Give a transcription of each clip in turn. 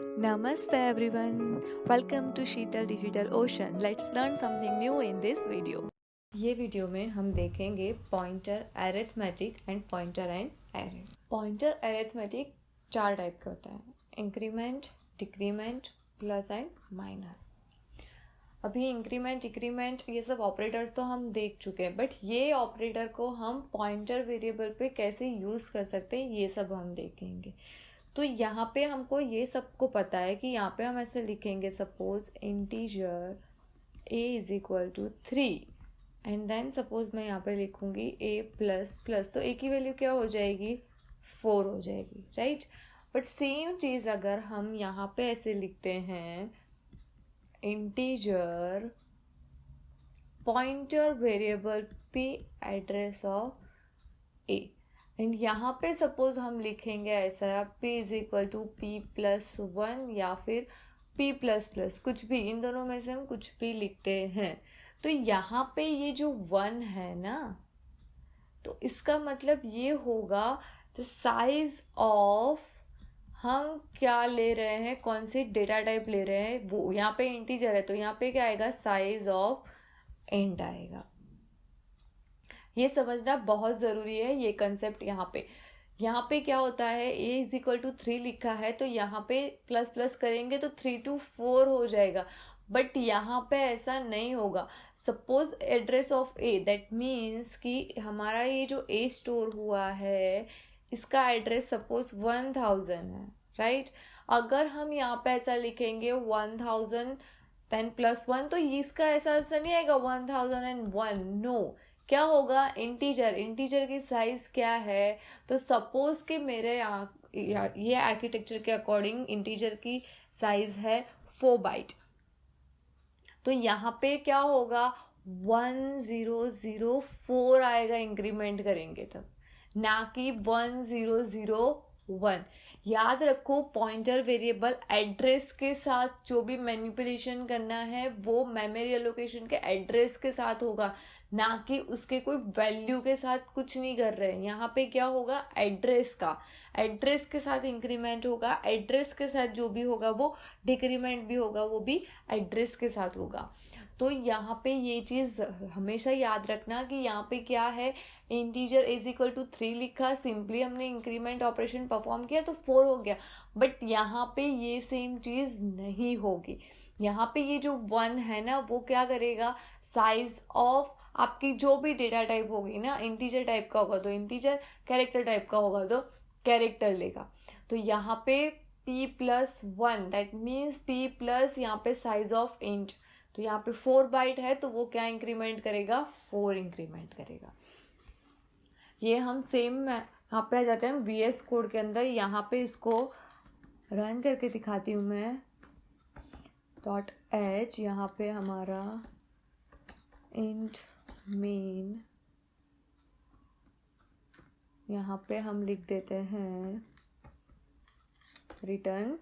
Namaste everyone. Welcome to Sheetal Digital Ocean. Let's learn something new in this video. ये video में हम देखेंगे pointer arithmetic and pointer and array. Pointer arithmetic चार type का होता है, increment, decrement, plus and minus. अभी increment, decrement ये सब ऑपरेटर्स तो हम देख चुके हैं, बट ये ऑपरेटर को हम पॉइंटर वेरिएबल पे कैसे यूज़ कर सकते हैं ये सब हम देखेंगे। तो यहाँ पे हमको ये सबको पता है कि यहाँ पे हम ऐसे लिखेंगे, suppose integer a is equal to 3 and then suppose मैं यहाँ पे लिखूँगी a प्लस प्लस, तो a की वैल्यू क्या हो जाएगी, 4 हो जाएगी, राइट। बट सेम चीज़ अगर हम यहाँ पे ऐसे लिखते हैं, integer pointer variable p address of a, and यहाँ पे सपोज हम लिखेंगे ऐसा, p is equal to p plus 1 या फिर p प्लस प्लस, कुछ भी, इन दोनों में से हम कुछ भी लिखते हैं। तो यहाँ पे ये जो 1 है ना, तो इसका मतलब ये होगा द साइज ऑफ, हम क्या ले रहे हैं, कौन सी डेटा टाइप ले रहे हैं, वो यहाँ पे इंटीजर है तो यहाँ पे क्या आएगा, साइज ऑफ इंट आएगा। ये समझना बहुत ज़रूरी है, ये कंसेप्ट। यहाँ पे क्या होता है, a इज इक्वल टू 3 लिखा है तो यहाँ पे प्लस प्लस करेंगे तो 3 to 4 हो जाएगा, बट यहाँ पे ऐसा नहीं होगा। Suppose address of a, that means कि हमारा ये जो a स्टोर हुआ है इसका एड्रेस सपोज 1000 है, राइट। अगर हम यहाँ पे ऐसा लिखेंगे 1000 10 प्लस 1, तो इसका ऐसा नहीं आएगा 1001, नो। क्या होगा, इंटीजर की साइज क्या है, तो सपोज कि मेरे ये आर्किटेक्चर के अकॉर्डिंग इंटीजर की साइज है 4 बाइट, तो यहाँ पे क्या होगा 1004 आएगा, इंक्रीमेंट करेंगे तब, ना कि 1001। याद रखो, पॉइंटर वेरिएबल एड्रेस के साथ जो भी मैनिपुलेशन करना है वो मेमोरी एलोकेशन के एड्रेस के साथ होगा, ना कि उसके कोई वैल्यू के साथ कुछ नहीं कर रहे हैं। यहाँ पे क्या होगा, एड्रेस के साथ इंक्रीमेंट होगा, एड्रेस के साथ जो भी होगा वो डिक्रीमेंट भी होगा, वो भी एड्रेस के साथ होगा। तो यहाँ पे ये चीज़ हमेशा याद रखना कि यहाँ पे क्या है, इंटीजर इज इक्वल टू 3 लिखा, सिंपली हमने इंक्रीमेंट ऑपरेशन परफॉर्म किया तो 4 हो गया, बट यहाँ पे ये सेम चीज़ नहीं होगी। यहाँ पे ये जो 1 है ना, वो क्या करेगा, साइज ऑफ आपकी जो भी डेटा टाइप होगी ना, इंटीजर टाइप का होगा तो इंटीजर, कैरेक्टर टाइप का होगा तो कैरेक्टर लेगा। तो यहाँ पे p plus 1, that means p plus यहाँ पे साइज ऑफ इंट, तो यहाँ पे 4 बाइट है तो वो क्या इंक्रीमेंट करेगा, 4 इंक्रीमेंट करेगा। ये हम सेम यहाँ पे आ जाते हैं VS कोड के अंदर। यहाँ पे इसको रन करके दिखाती हूँ मैं, .h, यहाँ पे हमारा इंट मेन, यहाँ पे हम लिख देते हैं रिटर्न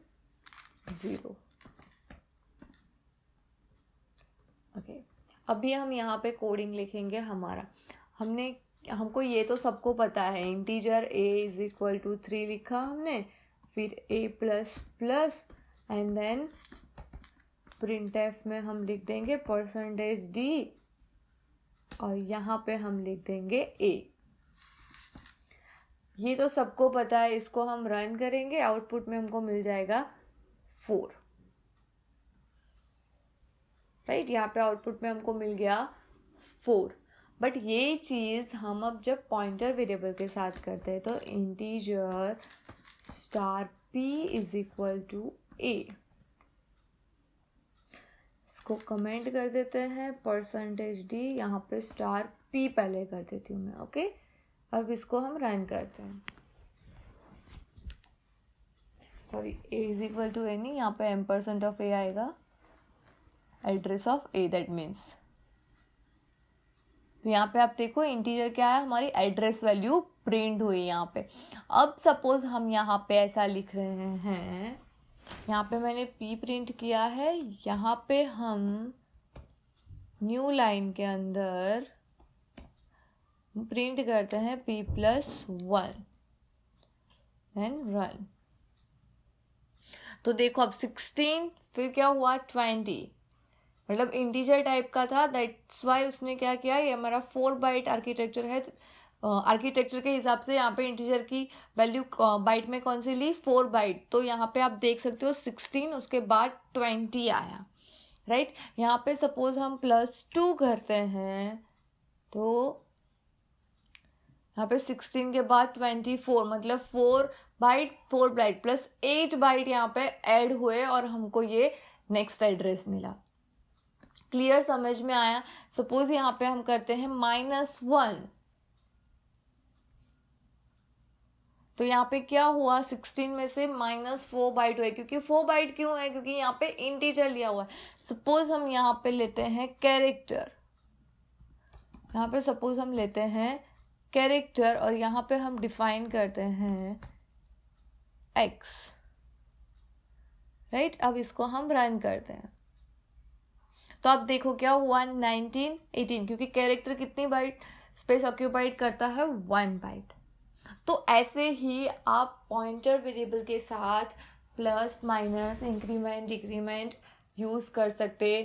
0। ओके, अभी हम यहाँ पे कोडिंग लिखेंगे हमारा। हमको ये तो सबको पता है, integer a is equal to 3 लिखा हमने, फिर a plus plus and then printf में हम लिख देंगे %d और यहाँ पे हम लिख देंगे a। ये तो सबको पता है, इसको हम रन करेंगे, आउटपुट में हमको मिल जाएगा 4, राइट। यहाँ पे आउटपुट में हमको मिल गया 4। बट ये चीज़ हम अब जब पॉइंटर वेरिएबल के साथ करते हैं तो integer star p is equal to a, इसको कमेंट कर देते हैं %d, यहाँ पे स्टार p पहले कर देती हूँ मैं, ओके। अब इसको हम रन करते हैं, sorry a is equal to a नहीं, यहाँ पे m% ऑफ a आएगा, address of a, that means. तो यहाँ पे आप देखो इंटीजर क्या है, हमारी एड्रेस वैल्यू प्रिंट हुई यहाँ पे। अब सपोज हम यहाँ पे ऐसा लिख रहे हैं, यहाँ पे मैंने p प्रिंट किया है, यहाँ पे हम न्यू लाइन के अंदर प्रिंट करते हैं p प्लस 1 देन रन। तो देखो अब 16 फिर क्या हुआ 20, मतलब इंटीजर टाइप का था, दैट्स वाई उसने क्या किया, ये हमारा 4 बाइट आर्किटेक्चर है, आर्किटेक्चर के हिसाब से यहाँ पे इंटीजर की वैल्यू बाइट में कौन सी ली, 4 बाइट। तो यहाँ पे आप देख सकते हो 16 उसके बाद 20 आया, राइट। यहाँ पे सपोज हम +2 करते हैं तो यहाँ पे 16 के बाद 24, मतलब 4 बाइट 4 बाइट प्लस 8 बाइट यहाँ पे ऐड हुए और हमको ये नेक्स्ट एड्रेस मिला। क्लियर, समझ में आया। सपोज यहाँ पे हम करते हैं -1, तो यहाँ पे क्या हुआ, 16 में से -4 बाइट हुए, क्योंकि 4 बाइट क्यों है, क्योंकि यहाँ पे इंटीजर लिया हुआ है। सपोज हम यहाँ पे लेते हैं कैरेक्टर, यहाँ पे सपोज हम लेते हैं कैरेक्टर और यहाँ पे हम डिफाइन करते हैं x, राइट। अब इसको हम रन करते हैं तो आप देखो क्या हुआ, 19 18, क्योंकि कैरेक्टर कितनी बाइट स्पेस ऑक्यूपाइड करता है, 1 बाइट। तो ऐसे ही आप पॉइंटर वेरिएबल के साथ plus minus increment decrement use कर सकते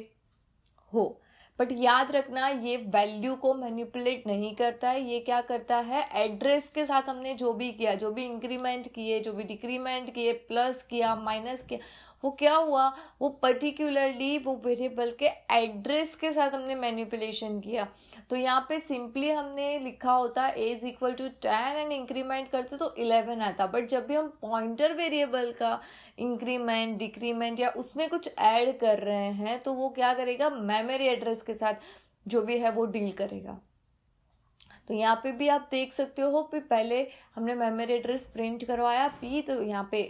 हो, बट याद रखना ये वैल्यू को मैनिपुलेट नहीं करता है, ये क्या करता है, एड्रेस के साथ हमने जो भी किया, जो भी इंक्रीमेंट किए, जो भी डिक्रीमेंट किए, प्लस किया माइनस किया, वो क्या हुआ, वो पर्टिकुलरली वो वेरिएबल के एड्रेस के साथ हमने मैनिपुलेशन किया। तो यहाँ पे सिंपली हमने लिखा होता a is equal to 10 and increment करते तो 11 आता, बट जब भी हम पॉइंटर वेरिएबल का इंक्रीमेंट डिक्रीमेंट या उसमें कुछ ऐड कर रहे हैं तो वो क्या करेगा, मेमोरी एड्रेस के साथ जो भी है वो डील करेगा। तो यहाँ पे भी आप देख सकते हो, पहले हमने मेमोरी एड्रेस प्रिंट करवाया p, तो यहाँ पे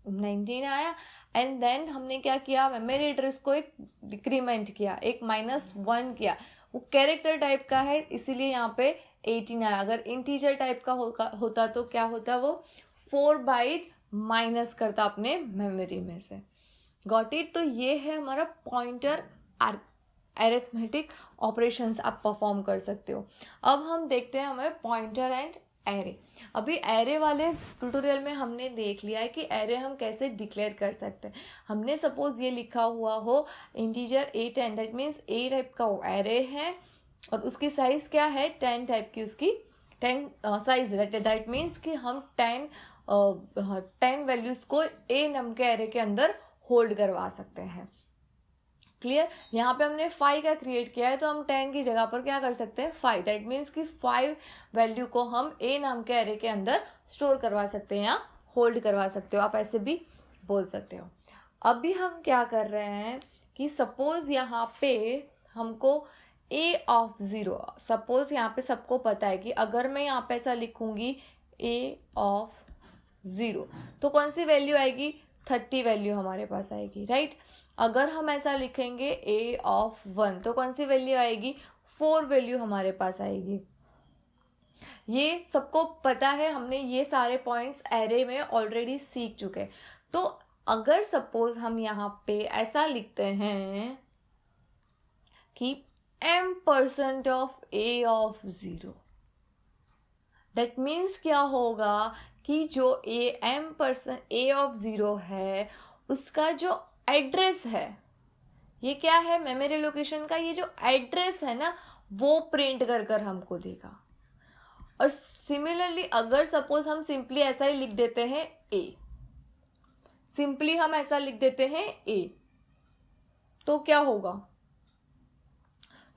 19 आया, एंड देन हमने क्या किया, मेमोरी एड्रेस को एक डिक्रीमेंट किया, एक -1 किया। वो कैरेक्टर टाइप का है इसीलिए यहाँ पे 18 आया। अगर इंटीजर टाइप का होता तो क्या होता, वो 4 बाइट माइनस करता अपने मेमोरी में से। Got it. तो ये है हमारा पॉइंटर अरिथमेटिक ऑपरेशंस आप परफॉर्म कर सकते हो। अब हम देखते हैं हमारे पॉइंटर एंड एरे। अभी एरे वाले ट्यूटोरियल में हमने देख लिया है कि एरे हम कैसे डिक्लेयर कर सकते हैं। हमने सपोज ये लिखा हुआ हो integer A10, that means A type का वो एरे है और उसकी साइज क्या है, 10 टाइप की उसकी 10 साइज है, दैट मीन्स कि हम 10 वैल्यूज को A नम के एरे के अंदर होल्ड करवा सकते हैं। क्लियर। यहाँ पे हमने 5 का क्रिएट किया है तो हम 10 की जगह पर क्या कर सकते हैं, 5, दैट मीन्स कि 5 वैल्यू को हम A नाम के एरे के अंदर स्टोर करवा सकते हैं या होल्ड करवा सकते हो, आप ऐसे भी बोल सकते हो। अभी हम क्या कर रहे हैं कि सपोज यहाँ पे हमको A ऑफ 0, सपोज यहाँ पे सबको पता है कि अगर मैं यहाँ पे ऐसा लिखूंगी A ऑफ 0 तो कौन सी वैल्यू आएगी, 30 वैल्यू हमारे पास आएगी, राइट। अगर हम ऐसा लिखेंगे A ऑफ 1 तो कौन सी वैल्यू आएगी, 4 वैल्यू हमारे पास आएगी। ये सबको पता है, हमने ये सारे पॉइंट्स एरे में ऑलरेडी सीख चुके हैं। तो अगर सपोज हम यहाँ पे ऐसा लिखते हैं कि m% of A of 0, that means क्या होगा कि जो A ऑफ 0 है उसका जो एड्रेस है, ये क्या है, मेमोरी लोकेशन का ये जो एड्रेस है ना वो प्रिंट कर हमको देगा। और सिमिलरली अगर सपोज हम सिंपली ऐसा ही लिख देते हैं A, सिंपली हम ऐसा लिख देते हैं A, तो क्या होगा,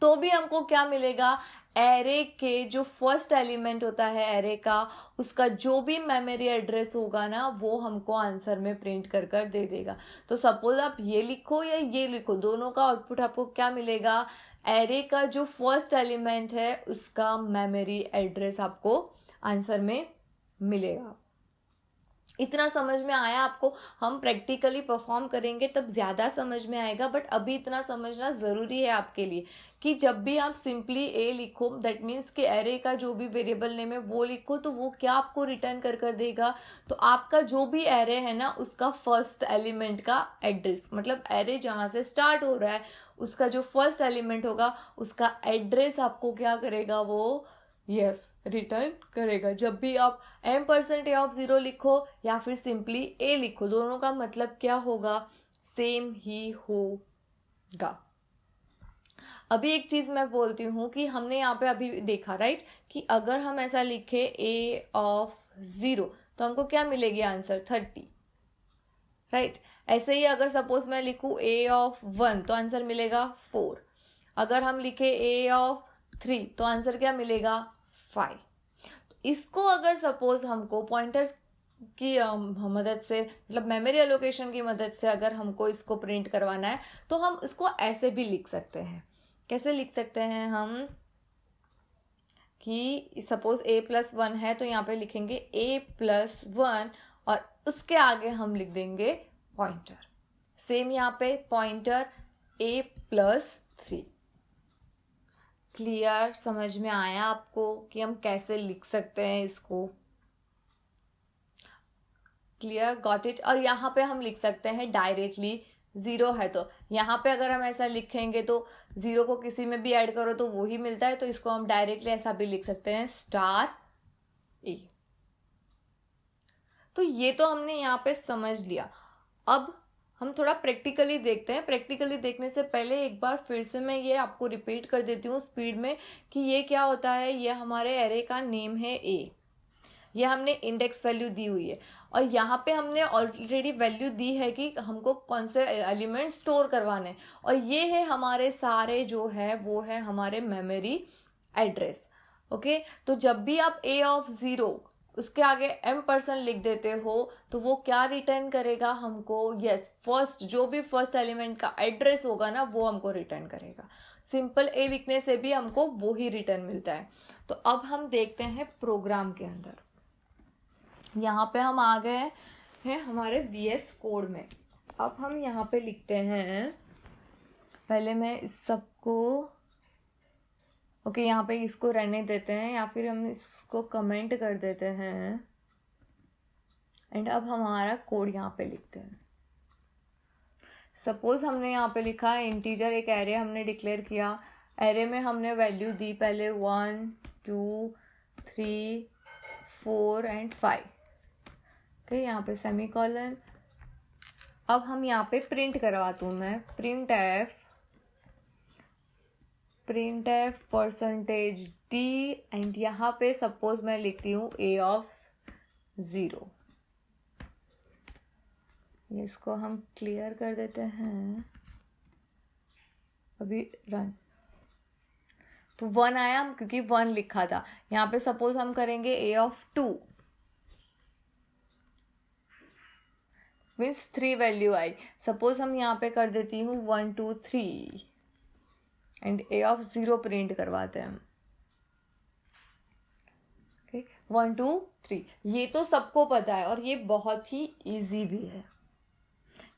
तो भी हमको क्या मिलेगा, एरे के जो फर्स्ट एलिमेंट होता है एरे का उसका जो भी मेमोरी एड्रेस होगा ना वो हमको आंसर में प्रिंट कर दे देगा। तो सपोज आप ये लिखो या ये लिखो, दोनों का आउटपुट आपको क्या मिलेगा, एरे का जो फर्स्ट एलिमेंट है उसका मेमोरी एड्रेस आपको आंसर में मिलेगा। इतना समझ में आया आपको, हम प्रैक्टिकली परफॉर्म करेंगे तब ज़्यादा समझ में आएगा, बट अभी इतना समझना ज़रूरी है आपके लिए कि जब भी आप सिंपली A लिखो दैट मीन्स कि एरे का जो भी वेरिएबल नेम है वो लिखो तो वो क्या आपको रिटर्न कर देगा, तो आपका जो भी एरे है ना उसका फर्स्ट एलिमेंट का एड्रेस, मतलब एरे जहाँ से स्टार्ट हो रहा है उसका जो फर्स्ट एलिमेंट होगा उसका एड्रेस आपको क्या करेगा, वो यस रिटर्न करेगा। जब भी आप m%a(0) लिखो या फिर सिंपली a लिखो, दोनों का मतलब क्या होगा, सेम ही होगा। अभी एक चीज मैं बोलती हूँ कि हमने यहाँ पे अभी देखा राइट कि अगर हम ऐसा लिखे a(0) तो हमको क्या मिलेगी आंसर 30 राइट। ऐसे ही अगर सपोज मैं लिखूँ a(1) तो आंसर मिलेगा 4। अगर हम लिखे a(3) तो आंसर क्या मिलेगा 5। इसको अगर सपोज हमको पॉइंटर्स की मदद से, मतलब मेमोरी एलोकेशन की मदद से अगर हमको इसको प्रिंट करवाना है तो हम इसको ऐसे भी लिख सकते हैं। कैसे लिख सकते हैं हम कि सपोज a+1 है तो यहाँ पे लिखेंगे a+1 और उसके आगे हम लिख देंगे पॉइंटर। सेम यहाँ पे पॉइंटर a+3। क्लियर, समझ में आया आपको कि हम कैसे लिख सकते हैं इसको? Clear, got it. और यहाँ पे हम लिख सकते हैं डायरेक्टली, 0 है तो यहाँ पे अगर हम ऐसा लिखेंगे तो 0 को किसी में भी ऐड करो तो वो ही मिलता है, तो इसको हम डायरेक्टली ऐसा भी लिख सकते हैं *A। तो ये तो हमने यहाँ पे समझ लिया। अब हम थोड़ा प्रैक्टिकली देखते हैं। प्रैक्टिकली देखने से पहले एक बार फिर से मैं ये आपको रिपीट कर देती हूँ स्पीड में कि ये क्या होता है। ये हमारे एरे का नेम है a, ये हमने इंडेक्स वैल्यू दी हुई है और यहाँ पे हमने ऑलरेडी वैल्यू दी है कि हमको कौन से एलिमेंट स्टोर करवाने हैं, और ये है हमारे सारे जो है वो है हमारे मेमोरी एड्रेस। ओके, तो जब भी आप a(0) उसके आगे m% लिख देते हो तो वो क्या रिटर्न करेगा हमको, यस फर्स्ट, जो भी फर्स्ट एलिमेंट का एड्रेस होगा ना वो हमको रिटर्न करेगा। सिंपल a लिखने से भी हमको वो ही रिटर्न मिलता है। तो अब हम देखते हैं प्रोग्राम के अंदर। यहाँ पे हम आ गए हैं हमारे VS कोड में। अब हम यहाँ पे लिखते हैं, पहले मैं इस सबको ओके यहाँ पे इसको रहने देते हैं या फिर हम इसको कमेंट कर देते हैं एंड अब हमारा कोड यहाँ पे लिखते हैं। सपोज हमने यहाँ पे लिखा है इंटीजर, एक एरे हमने डिक्लेयर किया। एरे में हमने वैल्यू दी पहले 1 2 3 4 एंड 5। ओके, यहाँ पे सेमीकोलन। अब हम यहाँ पे प्रिंट करवाती हूँ मैं, printf %d एंड यहाँ पे सपोज मैं लिखती हूँ a(0). इसको हम क्लियर कर देते हैं, अभी रन। तो 1 आया क्योंकि 1 लिखा था। यहाँ पे सपोज हम करेंगे a(2) मीन्स 3 वैल्यू आई। सपोज हम यहाँ पे कर देती हूँ 1 2 3 एंड a(0) प्रिंट करवाते हैं हम। ओके 1 2 3, ये तो सबको पता है और ये बहुत ही इजी भी है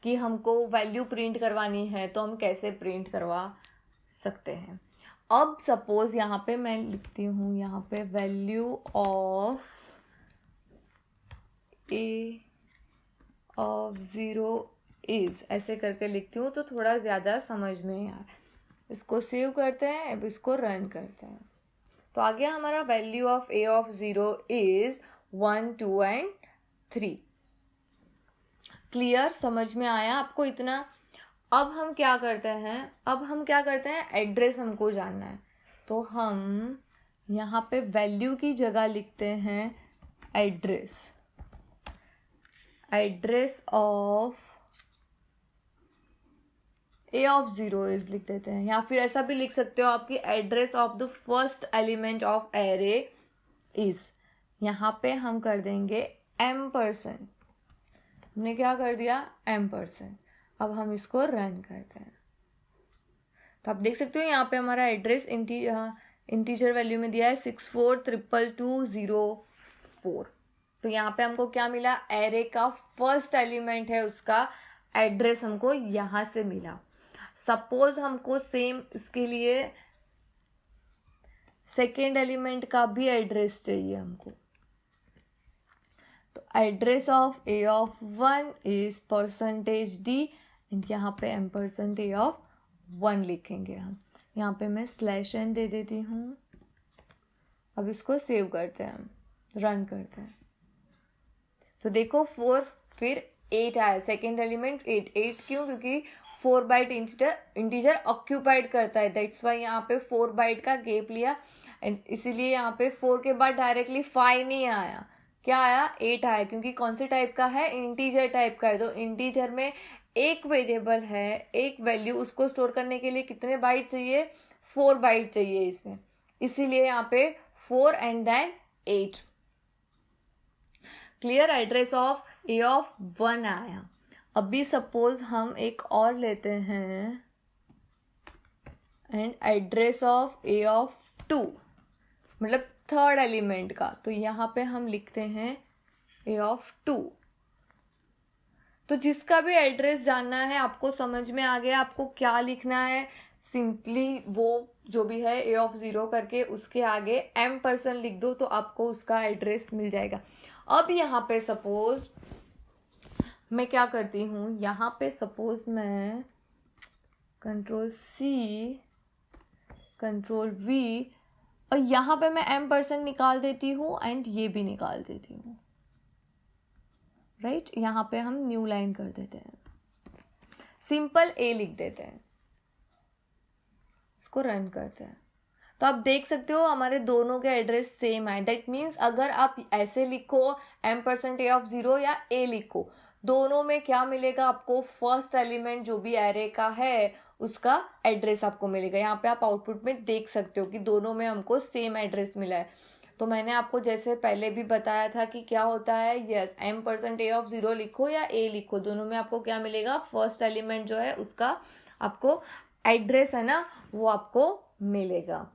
कि हमको वैल्यू प्रिंट करवानी है तो हम कैसे प्रिंट करवा सकते हैं। अब सपोज यहाँ पे मैं लिखती हूँ यहाँ पे वैल्यू ऑफ a(0) इज, ऐसे करके लिखती हूँ तो थोड़ा ज़्यादा समझ में आए। इसको सेव करते हैं, अब इसको रन करते हैं। तो आ गया हमारा value of a(0) is 1 2 and 3। Clear, समझ में आया आपको इतना? अब हम क्या करते हैं, एड्रेस हमको जानना है तो हम यहाँ पे वैल्यू की जगह लिखते हैं एड्रेस ऑफ a(0) इज लिख देते हैं, या फिर ऐसा भी लिख सकते हो आपकी address of the first element of array is. यहाँ पे हम कर देंगे m%, हमने क्या कर दिया m%। अब हम इसको रन करते हैं तो आप देख सकते हो यहाँ पे हमारा एड्रेस इंटीजर वैल्यू में दिया है 642220 तो यहाँ पे हमको क्या मिला, एरे का फर्स्ट एलिमेंट है उसका एड्रेस हमको यहाँ से मिला। सपोज हमको सेम इसके लिए सेकेंड एलिमेंट का भी एड्रेस चाहिए हमको, तो address of a(1) is %d and यहाँ पे m%a(1) लिखेंगे हम। यहाँ पे मैं /n दे देती हूँ अब इसको सेव करते हैं, हम रन करते हैं, तो देखो 4 फिर 8 आया, सेकेंड एलिमेंट 8 क्यों, क्योंकि 4 बाइट इंटीजर ऑक्यूपाइड करता है, दैट्स वाई यहाँ पे 4 बाइट का गैप लिया, एंड इसीलिए यहाँ पे 4 के बाद डायरेक्टली 5 नहीं आया, क्या आया, 8 आया, क्योंकि कौन से टाइप का है, इंटीजर टाइप का है। तो इंटीजर में एक वेरिएबल है, एक वैल्यू, उसको स्टोर करने के लिए कितने बाइट चाहिए, 4 बाइट चाहिए इसमें, इसीलिए यहाँ पे 4 and then 8। Clear, address of a of 1 आया। अभी सपोज हम एक और लेते हैं and address of a of 2, मतलब थर्ड एलिमेंट का, तो यहाँ पे हम लिखते हैं ए ऑफ 2। तो जिसका भी एड्रेस जानना है, आपको समझ में आ गया आपको क्या लिखना है, सिंपली वो जो भी है ए ऑफ 0 करके उसके आगे m% लिख दो, तो आपको उसका एड्रेस मिल जाएगा। अब यहाँ पे सपोज मैं क्या करती हूँ, यहाँ पे सपोज मैं Ctrl+C Ctrl+V और यहाँ पे मैं m% निकाल देती हूँ एंड ये भी निकाल देती हूँ, राइट। यहाँ पे हम न्यू लाइन कर देते हैं, सिंपल ए लिख देते हैं, इसको रन करते हैं, तो आप देख सकते हो हमारे दोनों के एड्रेस सेम आए। दैट मीन्स अगर आप ऐसे लिखो m% ए ऑफ 0 या ए लिखो, दोनों में क्या मिलेगा आपको, फर्स्ट एलिमेंट जो भी एरे का है उसका एड्रेस आपको मिलेगा। यहाँ पे आप आउटपुट में देख सकते हो कि दोनों में हमको सेम एड्रेस मिला है। तो मैंने आपको जैसे पहले भी बताया था कि क्या होता है, यस, m% ए ऑफ 0 लिखो या ए लिखो, दोनों में आपको क्या मिलेगा, फर्स्ट एलिमेंट जो है उसका आपको एड्रेस है ना, वो आपको मिलेगा।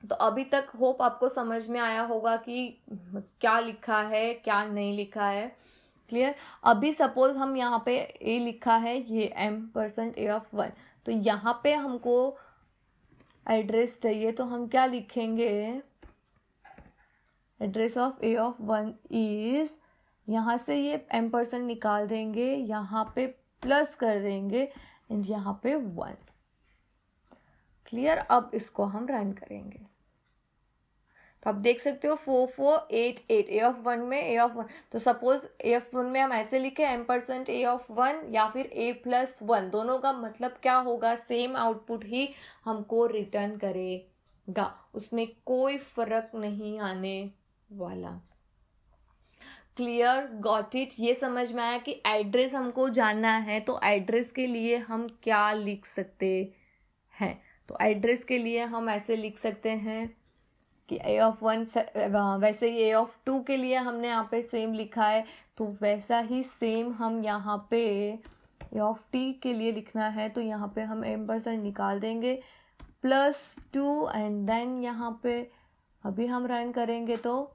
तो अभी तक होप आपको समझ में आया होगा कि क्या लिखा है क्या नहीं लिखा है। क्लियर। अभी सपोज हम यहाँ पे ए लिखा है, ये m% ए ऑफ 1, तो यहाँ पे हमको एड्रेस चाहिए, तो हम क्या लिखेंगे, address of a of 1 is, यहाँ से ये m% निकाल देंगे, यहाँ पे प्लस कर देंगे एंड यहाँ पे 1। क्लियर। अब इसको हम रन करेंगे, तो आप देख सकते हो 4488 ए ऑफ 1 में ए ऑफ 1। तो सपोज ए ऑफ 1 में हम ऐसे लिखे m% ए ऑफ 1 या फिर a+1, दोनों का मतलब क्या होगा, सेम आउटपुट ही हमको रिटर्न करेगा, उसमें कोई फर्क नहीं आने वाला। Clear, got it. ये समझ में आया कि एड्रेस हमको जानना है, तो एड्रेस के लिए हम क्या लिख सकते हैं। तो एड्रेस के लिए हम ऐसे लिख सकते हैं कि ए ऑफ 1, वैसे ही ए ऑफ 2 के लिए हमने यहाँ पे सेम लिखा है, तो वैसा ही सेम हम यहाँ पे ए ऑफ टी के लिए लिखना है, तो यहाँ पे हम m% निकाल देंगे +2 एंड देन यहाँ पे अभी हम रन करेंगे, तो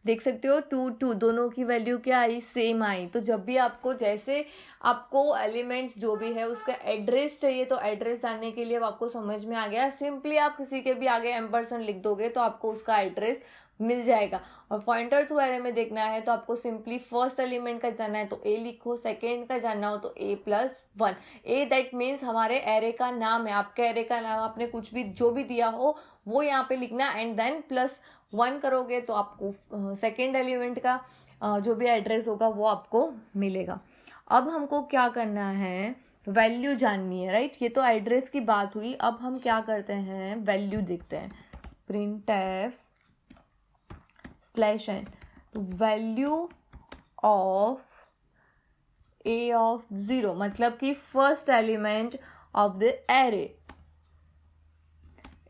देख सकते हो 2 दोनों की वैल्यू क्या आई, सेम आई। तो जब भी आपको, जैसे आपको एलिमेंट्स जो भी है उसका एड्रेस चाहिए, तो एड्रेस जानने के लिए आपको समझ में आ गया, सिंपली आप किसी के भी आगे m% लिख दोगे तो आपको उसका एड्रेस मिल जाएगा। और पॉइंटर टू एरे में देखना है तो आपको सिंपली फर्स्ट एलिमेंट का जानना है तो ए लिखो, सेकेंड का जानना हो तो a+1। ए दैट मीन्स हमारे एरे का नाम है, आपके एरे का नाम आपने कुछ भी जो भी दिया हो वो यहाँ पे लिखना एंड देन +1 करोगे तो आपको सेकेंड एलिमेंट का जो भी एड्रेस होगा वो आपको मिलेगा। अब हमको क्या करना है, वैल्यू जाननी है, राइट। ये तो एड्रेस की बात हुई। अब हम क्या करते हैं, वैल्यू देखते हैं, printf /n, तो वैल्यू ऑफ ए ऑफ 0 मतलब कि first element of the array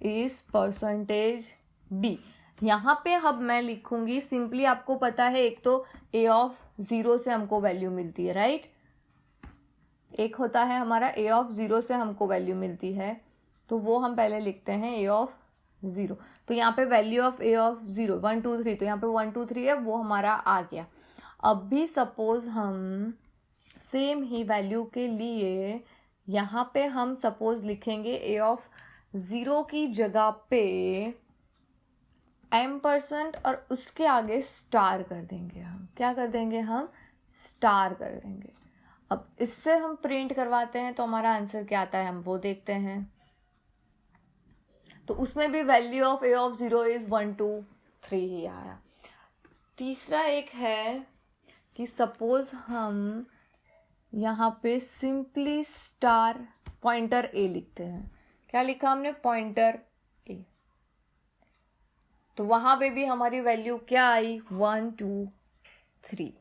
is %d। यहाँ पे अब मैं लिखूंगी, सिंपली आपको पता है एक तो ए ऑफ 0 से हमको वैल्यू मिलती है, राइट। एक होता है हमारा ए ऑफ 0 से हमको वैल्यू मिलती है, तो वो हम पहले लिखते हैं ए ऑफ 0। तो यहाँ पे वैल्यू ऑफ ए ऑफ 0 1 2 3, तो यहाँ पे 1 2 3 है, वो हमारा आ गया। अब भी सपोज हम सेम ही वैल्यू के लिए यहाँ पे हम सपोज लिखेंगे ए ऑफ 0 की जगह पे m% और उसके आगे स्टार कर देंगे। हम क्या कर देंगे, हम स्टार कर देंगे। अब इससे हम प्रिंट करवाते हैं तो हमारा आंसर क्या आता है हम वो देखते हैं। तो उसमें भी value of a of 0 is 1 2 3 ही आया। तीसरा एक है कि सपोज हम यहाँ पे सिंपली स्टार पॉइंटर ए लिखते हैं। क्या लिखा हमने? पॉइंटर ए। तो वहाँ पे भी हमारी वैल्यू क्या आई? 1 2 3।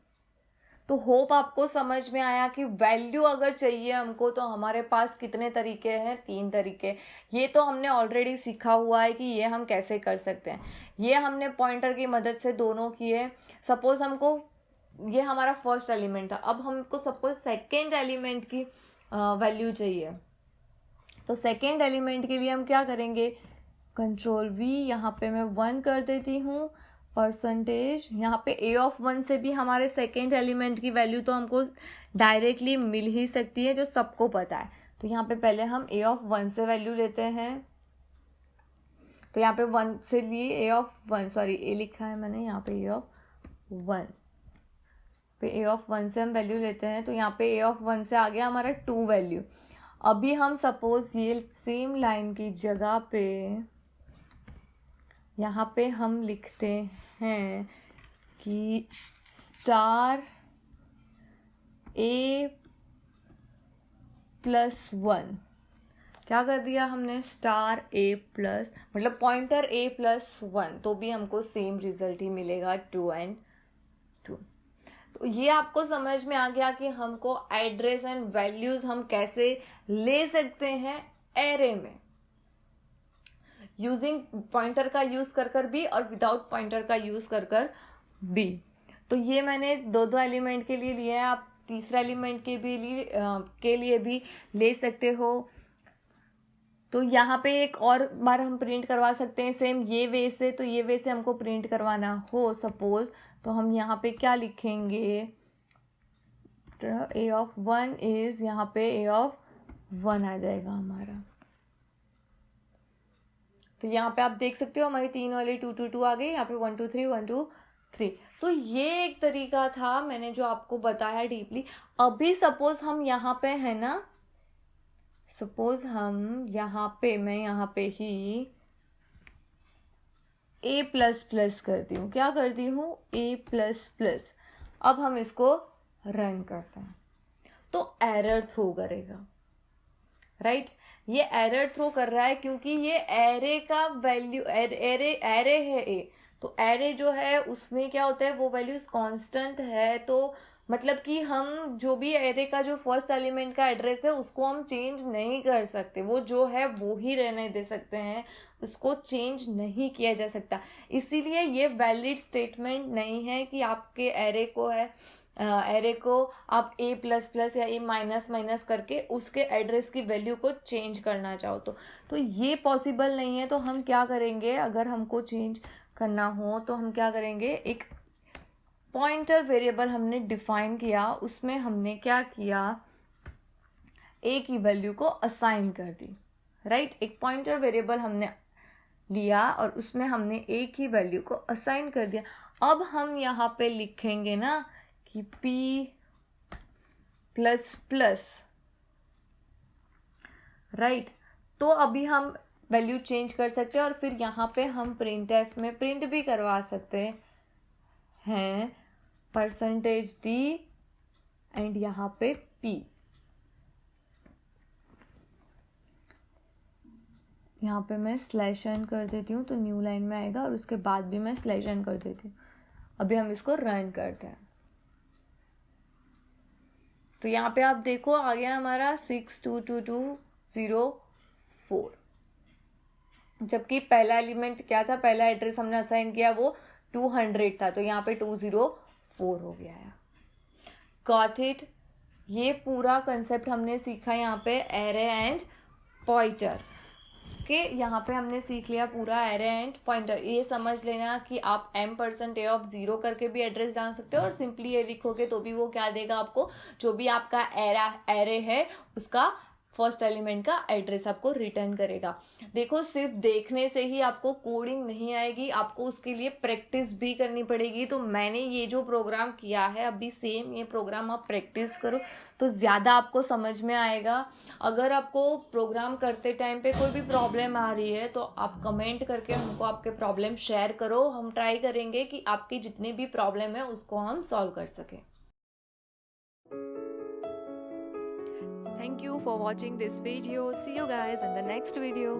तो होप आपको समझ में आया कि वैल्यू अगर चाहिए हमको तो हमारे पास कितने तरीके हैं? 3 तरीके। ये तो हमने ऑलरेडी सीखा हुआ है कि ये हम कैसे कर सकते हैं। ये हमने पॉइंटर की मदद से दोनों किए। सपोज हमको ये हमारा फर्स्ट एलिमेंट था, अब हमको सपोज सेकेंड एलिमेंट की वैल्यू चाहिए। तो सेकेंड एलिमेंट के लिए हम क्या करेंगे? कंट्रोल V, यहाँ पे मैं 1 कर देती हूँ, परसेंटेज। यहाँ पे ए ऑफ 1 से भी हमारे सेकेंड एलिमेंट की वैल्यू तो हमको डायरेक्टली मिल ही सकती है, जो सबको पता है। तो यहाँ पे पहले हम ए ऑफ 1 से वैल्यू लेते हैं। तो यहाँ पे 1 से लिए ए ऑफ 1, सॉरी ए लिखा है मैंने, यहाँ पे ए ऑफ 1 पे ए ऑफ 1 से हम वैल्यू लेते हैं। तो यहाँ पे ए ऑफ 1 से आ गया हमारा 2 वैल्यू। अभी हम सपोज ये सेम लाइन की जगह पे यहाँ पे हम लिखते हैं कि स्टार ए प्लस 1। क्या कर दिया हमने? स्टार ए प्लस, मतलब पॉइंटर ए प्लस 1, तो भी हमको सेम रिजल्ट ही मिलेगा 2 and 2। तो ये आपको समझ में आ गया कि हमको एड्रेस एंड वैल्यूज हम कैसे ले सकते हैं एरे में, यूजिंग पॉइंटर का यूज कर भी और विदाउट पॉइंटर का यूज कर भी। तो ये मैंने दो एलिमेंट के लिए लिया है, आप तीसरा एलिमेंट के लिए भी ले सकते हो। तो यहाँ पे एक और बार हम प्रिंट करवा सकते हैं सेम ये वे से। तो ये वे से हमको प्रिंट करवाना हो सपोज, तो हम यहाँ पे क्या लिखेंगे? ए ऑफ 1 इज, यहाँ पे ए ऑफ 1 आ जाएगा हमारा। तो यहाँ पे आप देख सकते हो हमारी 3 वाले 2 2 2 आ गई, यहाँ पे 1 2 3 1 2 3। तो ये एक तरीका था मैंने जो आपको बताया डीपली। अभी सपोज हम यहाँ पे है ना, सपोज हम यहाँ पे, मैं यहाँ पे ही ए प्लस प्लस करती हूँ। क्या करती हूँ? ए प्लस प्लस। अब हम इसको रन करते हैं तो एरर थ्रो करेगा, राइट? ये एरर थ्रो कर रहा है क्योंकि ये एरे का वैल्यू, एरे है ए। तो एरे जो है उसमें क्या होता है, वो वैल्यूज कांस्टेंट है। तो मतलब कि हम जो भी एरे का जो फर्स्ट एलिमेंट का एड्रेस है उसको हम चेंज नहीं कर सकते, वो जो है वो ही रहने दे सकते हैं, उसको चेंज नहीं किया जा सकता। इसीलिए ये वैलिड स्टेटमेंट नहीं है कि आपके एरे को है, एरे को आप ए प्लस प्लस या ए माइनस माइनस करके उसके एड्रेस की वैल्यू को चेंज करना चाहो तो ये पॉसिबल नहीं है। तो हम क्या करेंगे, अगर हमको चेंज करना हो तो हम क्या करेंगे, एक पॉइंटर वेरिएबल हमने डिफाइन किया, उसमें हमने क्या किया, ए की वैल्यू को असाइन कर दी, राइट? एक पॉइंटर वेरिएबल हमने लिया और उसमें हमने ए की वैल्यू को असाइन कर दिया। अब हम यहाँ पे लिखेंगे ना कि p प्लस प्लस, राइट? तो अभी हम वैल्यू चेंज कर सकते हैं और फिर यहाँ पे हम प्रिंट एफ में प्रिंट भी करवा सकते हैं परसेंटेज d एंड यहाँ पे p। यहाँ पे मैं स्लैश एन कर देती हूँ तो न्यू लाइन में आएगा और उसके बाद भी मैं स्लैश एन कर देती हूँ। अभी हम इसको रन करते हैं तो यहाँ पे आप देखो आ गया हमारा 622204, जबकि पहला एलिमेंट क्या था, पहला एड्रेस हमने असाइन किया वो 200 था, तो यहाँ पे 204 हो गया है। Got it? ये पूरा कंसेप्ट हमने सीखा यहाँ पे एरे एंड पॉइंटर के। यहाँ पे हमने सीख लिया पूरा एरे एंड पॉइंटर। ये समझ लेना कि आप m% ऑफ 0 करके भी एड्रेस जान सकते हो और सिंपली ये लिखोगे तो भी वो क्या देगा आपको, जो भी आपका एरे है उसका फर्स्ट एलिमेंट का एड्रेस आपको रिटर्न करेगा। देखो सिर्फ देखने से ही आपको कोडिंग नहीं आएगी, आपको उसके लिए प्रैक्टिस भी करनी पड़ेगी। तो मैंने ये जो प्रोग्राम किया है अभी सेम ये प्रोग्राम आप प्रैक्टिस करो तो ज़्यादा आपको समझ में आएगा। अगर आपको प्रोग्राम करते टाइम पे कोई भी प्रॉब्लम आ रही है तो आप कमेंट करके हमको आपके प्रॉब्लम शेयर करो, हम ट्राई करेंगे कि आपकी जितनी भी प्रॉब्लम है उसको हम सॉल्व कर सकें। Thank you for watching this video. See you guys in the next video.